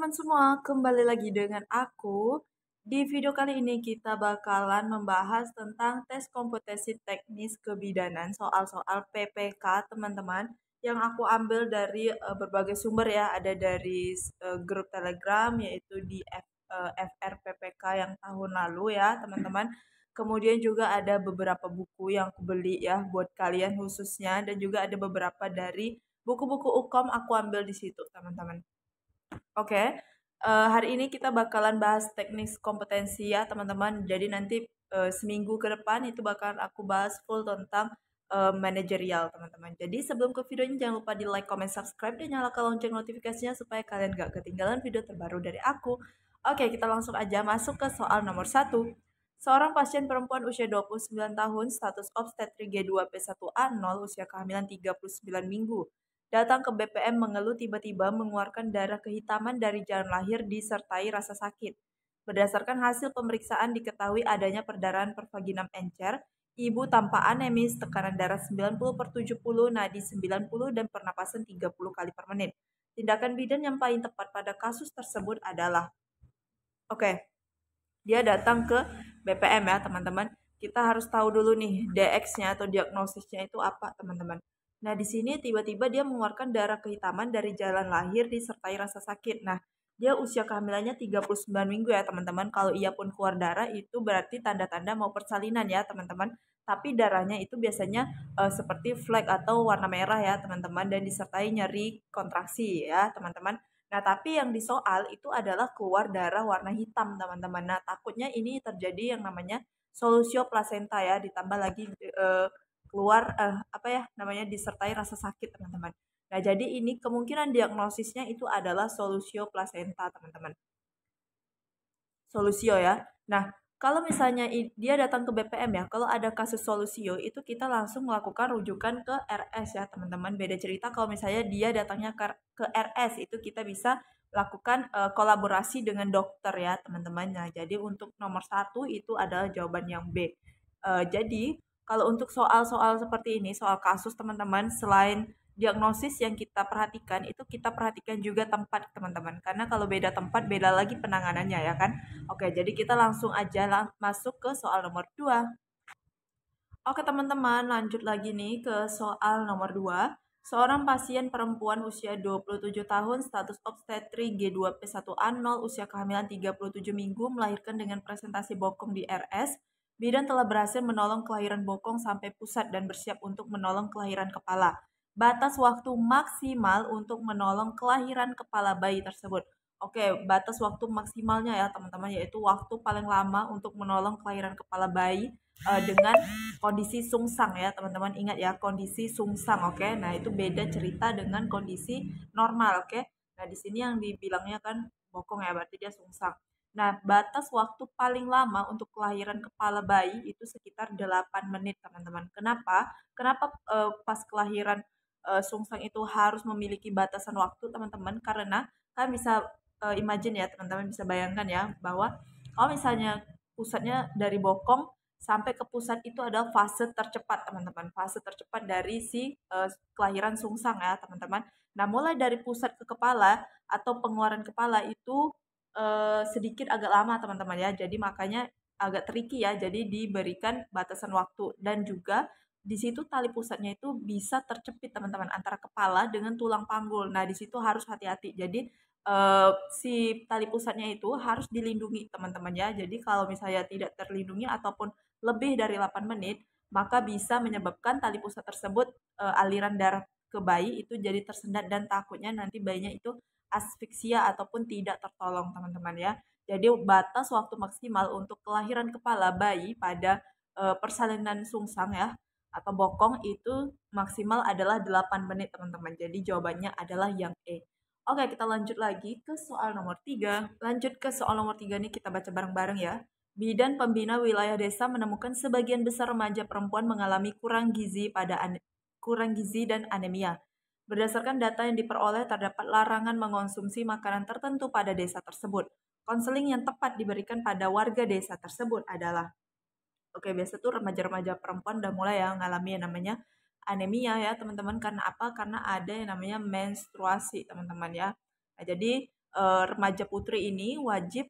teman-teman semua, kembali lagi dengan aku. Di video kali ini kita bakalan membahas tentang tes kompetensi teknis kebidanan soal-soal PPK, teman-teman, yang aku ambil dari berbagai sumber ya. Ada dari grup Telegram, yaitu di FRPPK yang tahun lalu ya, teman-teman. Kemudian juga ada beberapa buku yang aku beli ya buat kalian khususnya, dan juga ada beberapa dari buku-buku UKOM aku ambil di situ, teman-teman. Oke, hari ini kita bakalan bahas teknis kompetensi ya teman-teman. Jadi nanti seminggu ke depan itu bakalan aku bahas full tentang manajerial teman-teman. Jadi sebelum ke videonya jangan lupa di like, comment, subscribe, dan nyalakan lonceng notifikasinya supaya kalian gak ketinggalan video terbaru dari aku. Oke, kita langsung aja masuk ke soal nomor 1. Seorang pasien perempuan usia 29 tahun, status obstetrik G2P1A0, usia kehamilan 39 minggu. Datang ke BPM mengeluh tiba-tiba mengeluarkan darah kehitaman dari jalan lahir disertai rasa sakit. Berdasarkan hasil pemeriksaan diketahui adanya perdarahan pervaginam encer, ibu tanpa anemis, tekanan darah 90/70, nadi 90, dan pernapasan 30 kali per menit. Tindakan bidan yang paling tepat pada kasus tersebut adalah, oke, dia datang ke BPM ya teman-teman. Kita harus tahu dulu nih DX-nya atau diagnosisnya itu apa teman-teman. Nah di sini tiba-tiba dia mengeluarkan darah kehitaman dari jalan lahir disertai rasa sakit. Nah dia usia kehamilannya 39 minggu ya teman-teman. Kalau ia pun keluar darah itu berarti tanda-tanda mau persalinan ya teman-teman. Tapi darahnya itu biasanya seperti flek atau warna merah ya teman-teman, dan disertai nyeri kontraksi ya teman-teman. Nah, tapi yang disoal itu adalah keluar darah warna hitam, teman-teman. Nah, takutnya ini terjadi yang namanya solusio plasenta ya, ditambah lagi keluar apa ya namanya disertai rasa sakit, teman-teman. Nah, jadi ini kemungkinan diagnosisnya itu adalah solusio plasenta, teman-teman. Solusio ya. Nah, kalau misalnya dia datang ke BPM ya, kalau ada kasus solusio itu kita langsung melakukan rujukan ke RS ya teman-teman. Beda cerita kalau misalnya dia datangnya ke RS, itu kita bisa lakukan kolaborasi dengan dokter ya teman-teman. Nah, jadi untuk nomor 1 itu adalah jawaban yang B. Jadi kalau untuk soal-soal seperti ini, soal kasus teman-teman, selain diagnosis yang kita perhatikan, itu kita perhatikan juga tempat teman-teman. Karena kalau beda tempat, beda lagi penanganannya ya kan. Oke, jadi kita langsung aja masuk ke soal nomor 2. Oke teman-teman, lanjut lagi nih ke soal nomor 2. Seorang pasien perempuan usia 27 tahun, status obstetrik G2P1A0, usia kehamilan 37 minggu, melahirkan dengan presentasi bokong di RS. Bidan telah berhasil menolong kelahiran bokong sampai pusat dan bersiap untuk menolong kelahiran kepala. Batas waktu maksimal untuk menolong kelahiran kepala bayi tersebut. Oke, batas waktu maksimalnya ya teman-teman, yaitu waktu paling lama untuk menolong kelahiran kepala bayi dengan kondisi sungsang ya teman-teman. Ingat ya, kondisi sungsang, oke. Nah, itu beda cerita dengan kondisi normal, oke. Nah, di sini yang dibilangnya kan bokong ya, berarti dia sungsang. Nah, batas waktu paling lama untuk kelahiran kepala bayi itu sekitar 8 menit, teman-teman. Kenapa? Kenapa pas kelahiran sungsang itu harus memiliki batasan waktu, teman-teman? Karena kalian bisa imagine ya, teman-teman bisa bayangkan ya, bahwa kalau misalnya pusatnya dari bokong sampai ke pusat itu adalah fase tercepat teman-teman, fase tercepat dari si kelahiran sungsang ya teman-teman. Nah, mulai dari pusat ke kepala atau pengeluaran kepala itu sedikit agak lama teman-teman ya, jadi makanya agak tricky ya, jadi diberikan batasan waktu. Dan juga di situ tali pusatnya itu bisa tercepit teman-teman antara kepala dengan tulang panggul. Nah, di situ harus hati-hati. Jadi si tali pusatnya itu harus dilindungi teman-teman ya. Jadi kalau misalnya tidak terlindungi ataupun lebih dari 8 menit, maka bisa menyebabkan tali pusat tersebut aliran darah ke bayi itu jadi tersendat, dan takutnya nanti bayinya itu asfiksia ataupun tidak tertolong teman-teman ya. Jadi batas waktu maksimal untuk kelahiran kepala bayi pada persalinan sungsang ya atau bokong itu maksimal adalah 8 menit teman-teman. Jadi jawabannya adalah yang E. Oke, kita lanjut lagi ke soal nomor 3. Lanjut ke soal nomor 3 nih, kita baca bareng-bareng ya. Bidan Pembina Wilayah Desa menemukan sebagian besar remaja perempuan mengalami kurang gizi dan anemia. Berdasarkan data yang diperoleh, terdapat larangan mengonsumsi makanan tertentu pada desa tersebut. Konseling yang tepat diberikan pada warga desa tersebut adalah, oke, biasa tuh remaja-remaja perempuan udah mulai ya ngalami yang namanya anemia ya teman-teman. Karena apa? Karena ada yang namanya menstruasi teman-teman ya. Nah, jadi remaja putri ini wajib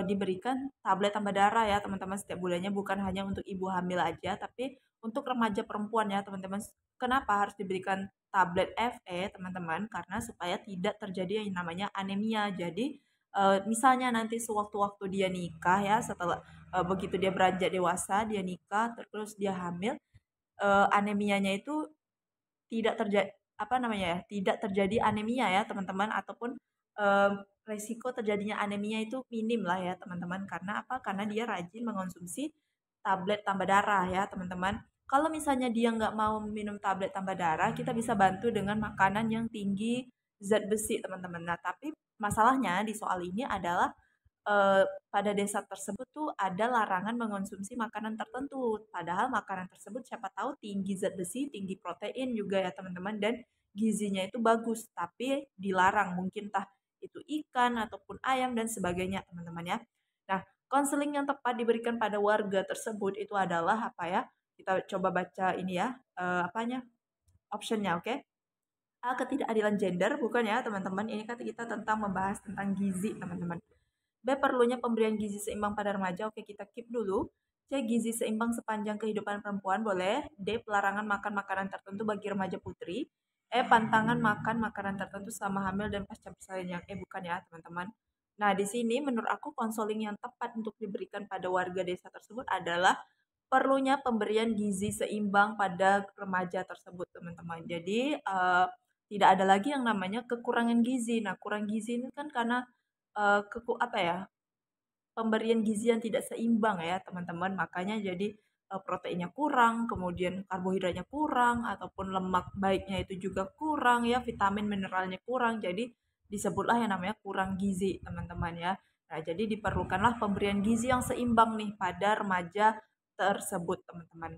diberikan tablet tambah darah ya teman-teman setiap bulannya, bukan hanya untuk ibu hamil aja, tapi untuk remaja perempuan ya teman-teman. Kenapa harus diberikan tablet FE teman-teman? Karena supaya tidak terjadi yang namanya anemia. Jadi misalnya nanti sewaktu-waktu dia nikah ya, setelah begitu dia beranjak dewasa, dia nikah, terus dia hamil, anemianya itu tidak terjadi, apa namanya ya, tidak terjadi anemia ya teman-teman, ataupun em, resiko terjadinya anemia itu minim lah ya teman-teman. Karena apa? Karena dia rajin mengonsumsi tablet tambah darah ya teman-teman. Kalau misalnya dia nggak mau minum tablet tambah darah, kita bisa bantu dengan makanan yang tinggi zat besi teman-teman. Nah, tapi masalahnya di soal ini adalah pada desa tersebut tuh ada larangan mengonsumsi makanan tertentu. Padahal makanan tersebut siapa tahu tinggi zat besi, tinggi protein juga ya teman-teman, dan gizinya itu bagus, tapi dilarang, mungkin tah itu ikan ataupun ayam dan sebagainya teman-teman ya. Nah, konseling yang tepat diberikan pada warga tersebut itu adalah apa ya? Kita coba baca ini ya, apanya? Optionnya, oke? A. Ketidakadilan gender, bukan ya teman-teman. Ini kan kita tentang membahas tentang gizi teman-teman. B. Perlunya pemberian gizi seimbang pada remaja. Oke, kita keep dulu. C. Gizi seimbang sepanjang kehidupan perempuan. Boleh. D. Pelarangan makan makanan tertentu bagi remaja putri. E. Pantangan makan makanan tertentu selama hamil dan pasca persalinan. Bukan ya, teman-teman. Nah, di sini menurut aku konseling yang tepat untuk diberikan pada warga desa tersebut adalah perlunya pemberian gizi seimbang pada remaja tersebut, teman-teman. Jadi, tidak ada lagi yang namanya kekurangan gizi. Nah, kurang gizi ini kan karena apa ya, pemberian gizi yang tidak seimbang ya teman-teman. Makanya jadi proteinnya kurang, kemudian karbohidratnya kurang, ataupun lemak baiknya itu juga kurang ya, vitamin mineralnya kurang. Jadi disebutlah yang namanya kurang gizi teman-teman ya. Nah, jadi diperlukanlah pemberian gizi yang seimbang nih pada remaja tersebut teman-teman.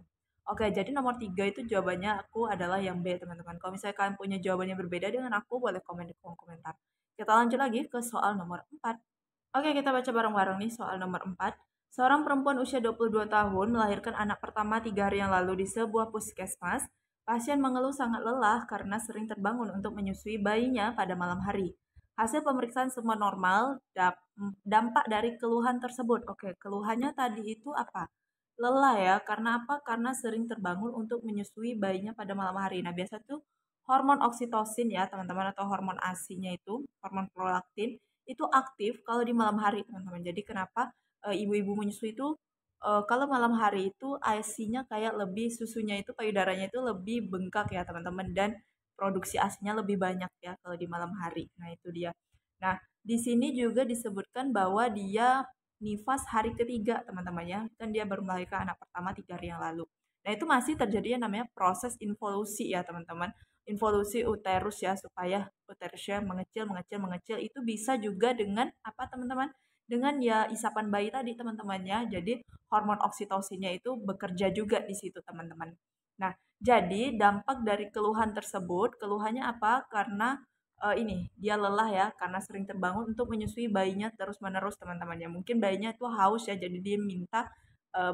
Oke, jadi nomor 3 itu jawabannya aku adalah yang B teman-teman. Kalau misalnya kalian punya jawaban yang berbeda dengan aku, boleh komen di kolom komentar. Kita lanjut lagi ke soal nomor 4. Oke, kita baca bareng-bareng nih soal nomor 4. Seorang perempuan usia 22 tahun melahirkan anak pertama 3 hari yang lalu di sebuah puskesmas. Pasien mengeluh sangat lelah karena sering terbangun untuk menyusui bayinya pada malam hari. Hasil pemeriksaan semua normal. Dampak dari keluhan tersebut. Oke, keluhannya tadi itu apa? Lelah ya. Karena apa? Karena sering terbangun untuk menyusui bayinya pada malam hari. Nah, biasa tuh hormon oksitosin ya, teman-teman, atau hormon ASI-nya itu, hormon prolaktin itu aktif kalau di malam hari teman-teman. Jadi kenapa ibu-ibu menyusui itu kalau malam hari itu ASI-nya kayak lebih, susunya itu, payudaranya itu lebih bengkak ya teman-teman, dan produksi ASI-nya lebih banyak ya kalau di malam hari. Nah itu dia. Nah di sini juga disebutkan bahwa dia nifas hari ketiga teman-teman ya, kan dia baru melahirkan anak pertama 3 hari yang lalu. Nah itu masih terjadi yang namanya proses involusi ya teman-teman, involusi uterus ya, supaya uterusnya mengecil mengecil mengecil. Itu bisa juga dengan apa teman-teman, dengan ya isapan bayi tadi teman-teman ya. Jadi hormon oksitosinnya itu bekerja juga di situ teman-teman. Nah jadi dampak dari keluhan tersebut, keluhannya apa? Karena ini dia lelah ya, karena sering terbangun untuk menyusui bayinya terus menerus teman-teman ya. Mungkin bayinya itu haus ya, jadi dia minta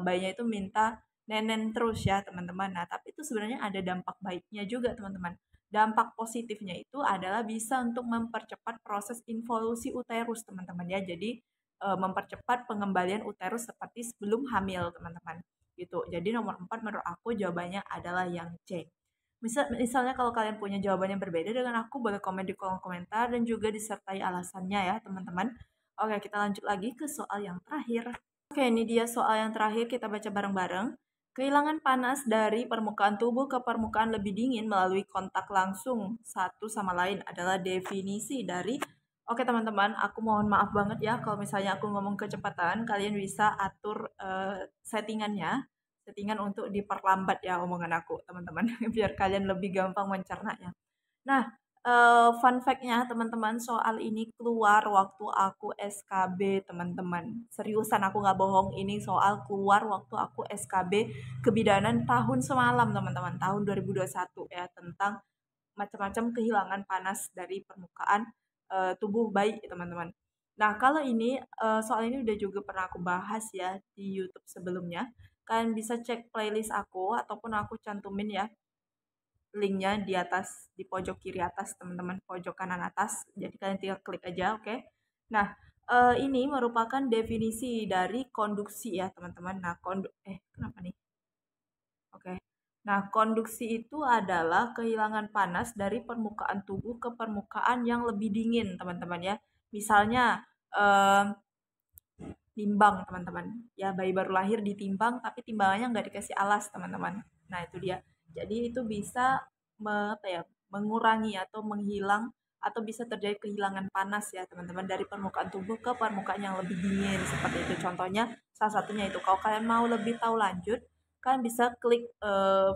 bayinya itu minta nenen terus ya teman-teman. Nah, tapi itu sebenarnya ada dampak baiknya juga teman-teman. Dampak positifnya itu adalah bisa untuk mempercepat proses involusi uterus teman-teman ya. Jadi mempercepat pengembalian uterus seperti sebelum hamil teman-teman. Gitu. Jadi nomor 4 menurut aku jawabannya adalah yang C. Misalnya kalau kalian punya jawaban yang berbeda dengan aku, boleh komen di kolom komentar dan juga disertai alasannya ya teman-teman. Oke, kita lanjut lagi ke soal yang terakhir. Oke, ini dia soal yang terakhir, kita baca bareng-bareng. Kehilangan panas dari permukaan tubuh ke permukaan lebih dingin melalui kontak langsung satu sama lain adalah definisi dari. Oke teman-teman, aku mohon maaf banget ya kalau misalnya aku ngomong kecepatan, kalian bisa atur settingan untuk diperlambat ya omongan aku teman-teman, biar kalian lebih gampang mencernanya. Nah, fun fact-nya teman-teman, soal ini keluar waktu aku SKB teman-teman. Seriusan aku nggak bohong, ini soal keluar waktu aku SKB kebidanan tahun semalam teman-teman, tahun 2021 ya, tentang macam-macam kehilangan panas dari permukaan tubuh bayi teman-teman. Nah kalau ini soal ini udah juga pernah aku bahas ya di YouTube sebelumnya. Kalian bisa cek playlist aku ataupun aku cantumin ya linknya di atas, di pojok kiri atas teman-teman, pojok kanan atas. Jadi kalian tinggal klik aja, oke. Nah, ini merupakan definisi dari konduksi ya teman-teman. Nah, kenapa nih? Oke. Nah, konduksi itu adalah kehilangan panas dari permukaan tubuh ke permukaan yang lebih dingin, teman-teman ya. Misalnya, em, timbang, teman-teman. Ya, bayi baru lahir ditimbang, tapi timbangannya nggak dikasih alas, teman-teman. Nah, itu dia. Jadi, itu bisa apa ya, mengurangi atau menghilang atau bisa terjadi kehilangan panas ya, teman-teman, dari permukaan tubuh ke permukaan yang lebih dingin. Seperti itu. Contohnya, salah satunya itu. Kalau kalian mau lebih tahu lanjut, kalian bisa klik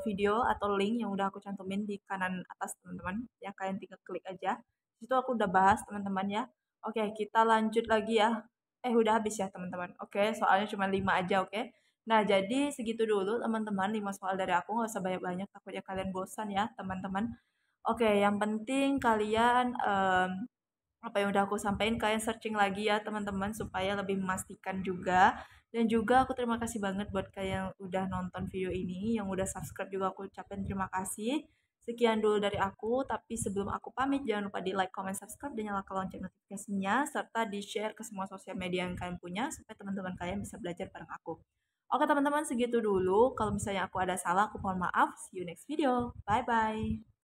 video atau link yang udah aku cantumin di kanan atas, teman-teman. Ya, kalian tinggal klik aja. Itu aku udah bahas, teman-teman ya. Oke, kita lanjut lagi ya. Udah habis ya teman-teman. Oke, soalnya cuma 5 aja, oke. Nah, jadi segitu dulu teman-teman, 5 soal dari aku, nggak usah banyak-banyak, takutnya kalian bosan ya teman-teman. Oke, yang penting kalian apa yang udah aku sampaikan kalian searching lagi ya teman-teman supaya lebih memastikan juga. Dan juga aku terima kasih banget buat kalian yang udah nonton video ini, yang udah subscribe juga aku ucapin terima kasih. Sekian dulu dari aku, tapi sebelum aku pamit jangan lupa di like, comment, subscribe, dan nyalakan lonceng notifikasinya serta di-share ke semua sosial media yang kalian punya supaya teman-teman kalian bisa belajar bareng aku. Oke teman-teman, segitu dulu. Kalau misalnya aku ada salah, aku mohon maaf. See you next video. Bye bye.